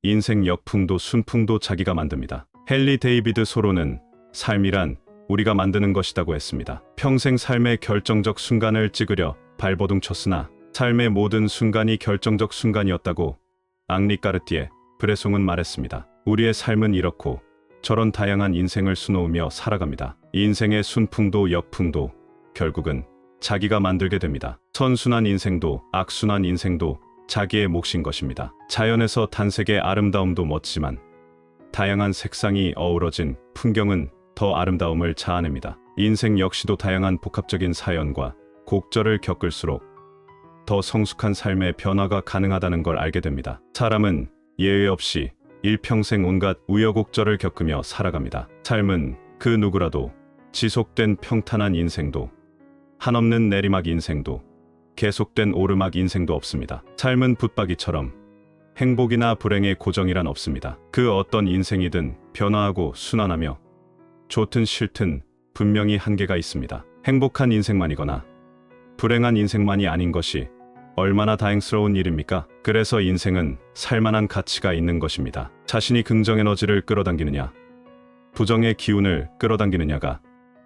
인생 역풍도 순풍도 자기가 만듭니다. 헨리 데이비드 소로는 삶이란 우리가 만드는 것이라고 했습니다. 평생 삶의 결정적 순간을 찍으려 발버둥 쳤으나 삶의 모든 순간이 결정적 순간이었다고 앙리 까르띠에 브레송은 말했습니다. 우리의 삶은 이렇고 저런 다양한 인생을 수놓으며 살아갑니다. 인생의 순풍도 역풍도 결국은 자기가 만들게 됩니다. 선순환 인생도 악순환 인생도 자기의 몫인 것입니다. 자연에서 단색의 아름다움도 멋지만 다양한 색상이 어우러진 풍경은 더 아름다움을 자아냅니다. 인생 역시도 다양한 복합적인 사연과 곡절을 겪을수록 더 성숙한 삶의 변화가 가능하다는 걸 알게 됩니다. 사람은 예외 없이 일평생 온갖 우여곡절을 겪으며 살아갑니다. 삶은 그 누구라도 지속된 평탄한 인생도 한없는 내리막 인생도 계속된 오르막 인생도 없습니다. 삶은 붙박이처럼 행복이나 불행의 고정이란 없습니다. 그 어떤 인생이든 변화하고 순환하며 좋든 싫든 분명히 한계가 있습니다. 행복한 인생만이거나 불행한 인생만이 아닌 것이 얼마나 다행스러운 일입니까? 그래서 인생은 살만한 가치가 있는 것입니다. 자신이 긍정 에너지를 끌어당기느냐, 부정의 기운을 끌어당기느냐가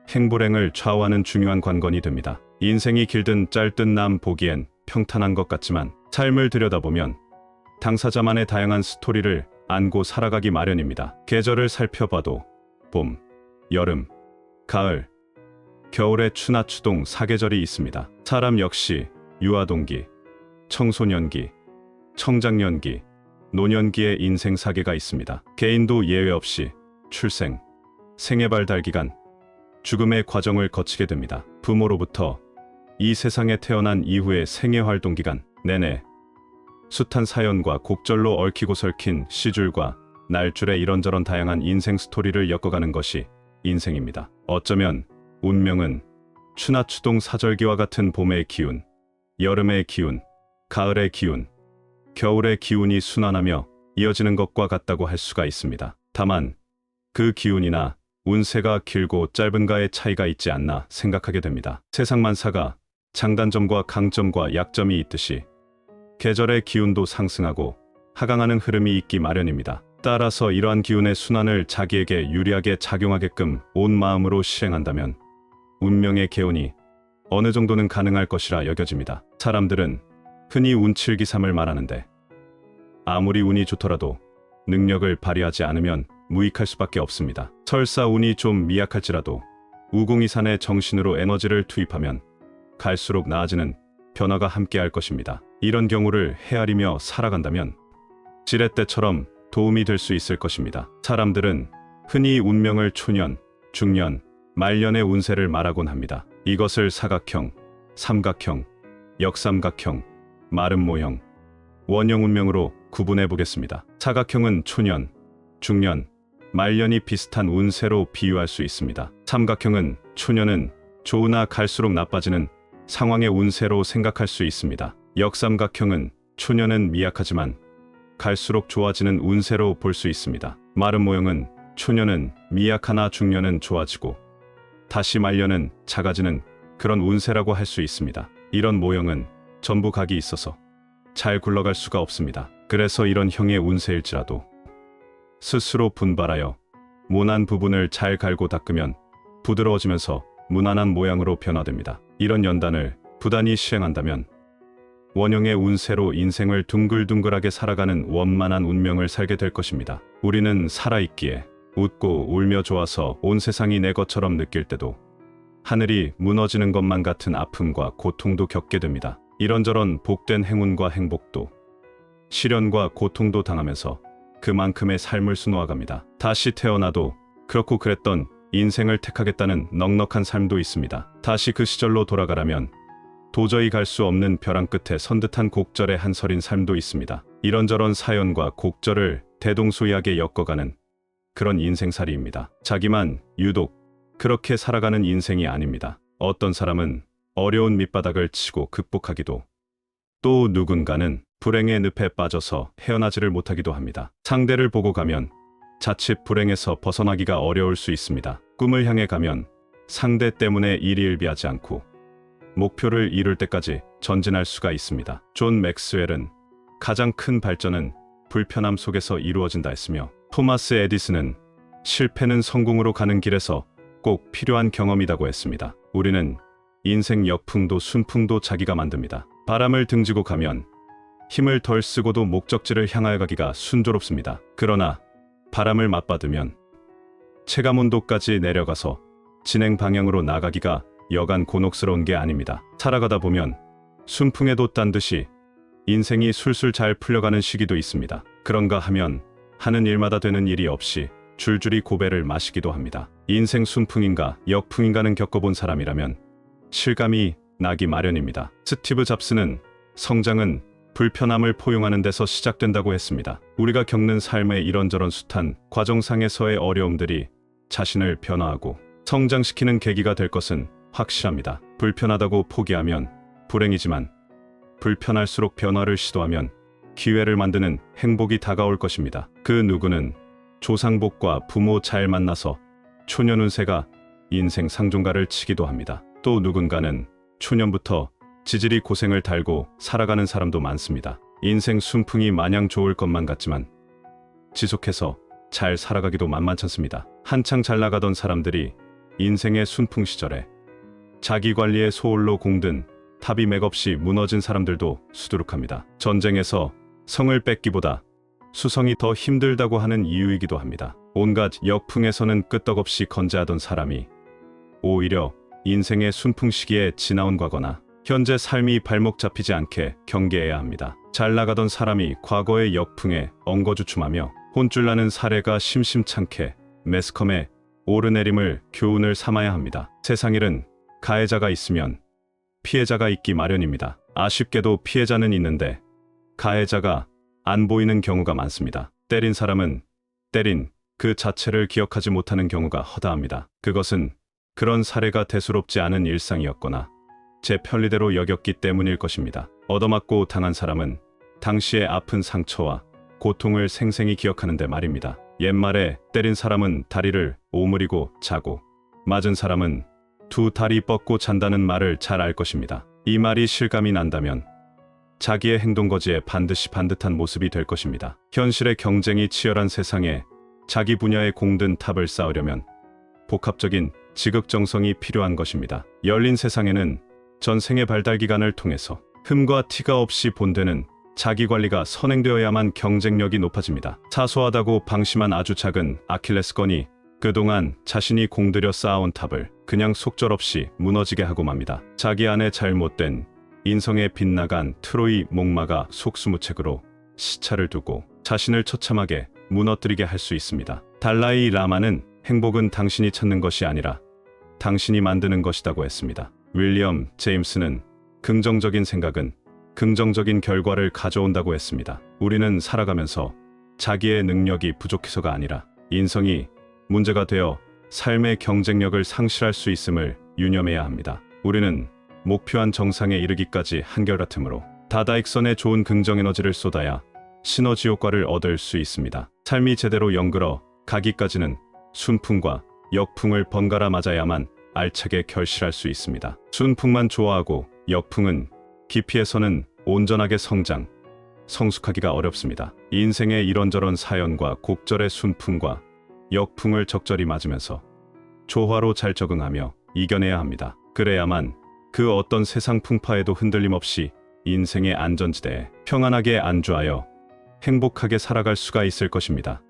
행불행을 좌우하는 중요한 관건이 됩니다. 인생이 길든 짧든 남 보기엔 평탄한 것 같지만 삶을 들여다보면 당사자만의 다양한 스토리를 안고 살아가기 마련입니다. 계절을 살펴봐도 봄, 여름, 가을, 겨울의 추나 추동 사계절이 있습니다. 사람 역시 유아동기, 청소년기, 청장년기, 노년기의 인생 사계가 있습니다. 개인도 예외 없이 출생, 생애발 달기간, 죽음의 과정을 거치게 됩니다. 부모로부터 이 세상에 태어난 이후의 생애활동 기간 내내 숱한 사연과 곡절로 얽히고 설킨 시줄과 날줄의 이런저런 다양한 인생 스토리를 엮어가는 것이 인생입니다. 어쩌면 운명은 추나 추동 사절기와 같은 봄의 기운, 여름의 기운, 가을의 기운, 겨울의 기운이 순환하며 이어지는 것과 같다고 할 수가 있습니다. 다만 그 기운이나 운세가 길고 짧은가의 차이가 있지 않나 생각하게 됩니다. 세상 만사가 장단점과 강점과 약점이 있듯이 계절의 기운도 상승하고 하강하는 흐름이 있기 마련입니다. 따라서 이러한 기운의 순환을 자기에게 유리하게 작용하게끔 온 마음으로 실행한다면 운명의 개운이 어느 정도는 가능할 것이라 여겨집니다. 사람들은 흔히 운칠기삼을 말하는데 아무리 운이 좋더라도 능력을 발휘하지 않으면 무익할 수밖에 없습니다. 설사 운이 좀 미약할지라도 우공이산의 정신으로 에너지를 투입하면 갈수록 나아지는 변화가 함께할 것입니다. 이런 경우를 헤아리며 살아간다면 지렛대처럼 도움이 될 수 있을 것입니다. 사람들은 흔히 운명을 초년, 중년, 말년의 운세를 말하곤 합니다. 이것을 사각형, 삼각형, 역삼각형, 마름 모형, 원형 운명으로 구분해 보겠습니다. 사각형은 초년, 중년, 말년이 비슷한 운세로 비유할 수 있습니다. 삼각형은 초년은 좋으나 갈수록 나빠지는 상황의 운세로 생각할 수 있습니다. 역삼각형은 초년은 미약하지만 갈수록 좋아지는 운세로 볼 수 있습니다. 마름 모형은 초년은 미약하나 중년은 좋아지고 다시 말년은 작아지는 그런 운세라고 할 수 있습니다. 이런 모형은 전부 각이 있어서 잘 굴러갈 수가 없습니다. 그래서 이런 형의 운세일지라도 스스로 분발하여 모난 부분을 잘 갈고 닦으면 부드러워지면서 무난한 모양으로 변화됩니다. 이런 연단을 부단히 시행한다면 원형의 운세로 인생을 둥글둥글하게 살아가는 원만한 운명을 살게 될 것입니다. 우리는 살아있기에 웃고 울며 좋아서 온 세상이 내 것처럼 느낄 때도 하늘이 무너지는 것만 같은 아픔과 고통도 겪게 됩니다. 이런저런 복된 행운과 행복도 시련과 고통도 당하면서 그만큼의 삶을 수놓아갑니다. 다시 태어나도 그렇고 그랬던 인생을 택하겠다는 넉넉한 삶도 있습니다. 다시 그 시절로 돌아가라면 도저히 갈 수 없는 벼랑 끝에 선 듯한 곡절의 한설인 삶도 있습니다. 이런저런 사연과 곡절을 대동소이하게 엮어가는 그런 인생살이입니다. 자기만 유독 그렇게 살아가는 인생이 아닙니다. 어떤 사람은 어려운 밑바닥을 치고 극복하기도, 또 누군가는 불행의 늪에 빠져서 헤어나지를 못하기도 합니다. 상대를 보고 가면 자칫 불행에서 벗어나기가 어려울 수 있습니다. 꿈을 향해 가면 상대 때문에 일희일비하지 않고 목표를 이룰 때까지 전진할 수가 있습니다. 존 맥스웰은 가장 큰 발전은 불편함 속에서 이루어진다 했으며, 토마스 에디슨은 실패는 성공으로 가는 길에서 꼭 필요한 경험이라고 했습니다. 우리는 인생 역풍도 순풍도 자기가 만듭니다. 바람을 등지고 가면 힘을 덜 쓰고도 목적지를 향하여 가기가 순조롭습니다. 그러나 바람을 맞받으면 체감온도까지 내려가서 진행 방향으로 나가기가 여간 곤혹스러운 게 아닙니다. 살아가다 보면 순풍에도 딴 듯이 인생이 술술 잘 풀려가는 시기도 있습니다. 그런가 하면 하는 일마다 되는 일이 없이 줄줄이 고배를 마시기도 합니다. 인생 순풍인가 역풍인가는 겪어본 사람이라면 실감이 나기 마련입니다. 스티브 잡스는 성장은 불편함을 포용하는 데서 시작된다고 했습니다. 우리가 겪는 삶의 이런저런 숱한 과정상에서의 어려움들이 자신을 변화하고 성장시키는 계기가 될 것은 확실합니다. 불편하다고 포기하면 불행이지만 불편할수록 변화를 시도하면 기회를 만드는 행복이 다가올 것입니다. 그 누구는 조상복과 부모 잘 만나서 초년 운세가 인생 상종가를 치기도 합니다. 또 누군가는 초년부터 지질이 고생을 달고 살아가는 사람도 많습니다. 인생 순풍이 마냥 좋을 것만 같지만 지속해서 잘 살아가기도 만만찮습니다. 한창 잘 나가던 사람들이 인생의 순풍 시절에 자기관리에 소홀로 공든 탑이 맥없이 무너진 사람들도 수두룩합니다. 전쟁에서 성을 뺏기보다 수성이 더 힘들다고 하는 이유이기도 합니다. 온갖 역풍에서는 끄떡없이 건재하던 사람이 오히려 인생의 순풍 시기에 지나온 과거나 현재 삶이 발목 잡히지 않게 경계해야 합니다. 잘 나가던 사람이 과거의 역풍에 엉거주춤하며 혼쭐 나는 사례가 심심찮게 매스컴의 오르내림을 교훈을 삼아야 합니다. 세상일은 가해자가 있으면 피해자가 있기 마련입니다. 아쉽게도 피해자는 있는데 가해자가 안 보이는 경우가 많습니다. 때린 사람은 때린 그 자체를 기억하지 못하는 경우가 허다합니다. 그것은 그런 사례가 대수롭지 않은 일상이었거나 제 편리대로 여겼기 때문일 것입니다. 얻어맞고 당한 사람은 당시의 아픈 상처와 고통을 생생히 기억하는데 말입니다. 옛말에 때린 사람은 다리를 오므리고 자고 맞은 사람은 두 다리 뻗고 잔다는 말을 잘 알 것입니다. 이 말이 실감이 난다면 자기의 행동거지에 반드시 반듯한 모습이 될 것입니다. 현실의 경쟁이 치열한 세상에 자기 분야의 공든 탑을 쌓으려면 복합적인 지극정성이 필요한 것입니다. 열린 세상에는 전생의 발달 기간을 통해서 흠과 티가 없이 본되는 자기관리가 선행되어야만 경쟁력이 높아집니다. 사소하다고 방심한 아주 작은 아킬레스건이 그동안 자신이 공들여 쌓아온 탑을 그냥 속절없이 무너지게 하고 맙니다. 자기 안에 잘못된 인성에 빗나간 트로이 목마가 속수무책으로 시차를 두고 자신을 처참하게 무너뜨리게 할 수 있습니다. 달라이 라마는 행복은 당신이 찾는 것이 아니라 당신이 만드는 것이라고 했습니다. 윌리엄 제임스는 긍정적인 생각은 긍정적인 결과를 가져온다고 했습니다. 우리는 살아가면서 자기의 능력이 부족해서가 아니라 인성이 문제가 되어 삶의 경쟁력을 상실할 수 있음을 유념해야 합니다. 우리는 목표한 정상에 이르기까지 한결같으므로 다다익선에 좋은 긍정에너지를 쏟아야 시너지 효과를 얻을 수 있습니다. 삶이 제대로 연그러 가기까지는 순풍과 역풍을 번갈아 맞아야만 알차게 결실할 수 있습니다. 순풍만 좋아하고 역풍은 기피해서는 온전하게 성숙하기가 어렵습니다. 인생의 이런저런 사연과 곡절의 순풍과 역풍을 적절히 맞으면서 조화로 잘 적응하며 이겨내야 합니다. 그래야만 그 어떤 세상 풍파에도 흔들림 없이 인생의 안전지대에 평안하게 안주하여 행복하게 살아갈 수가 있을 것입니다.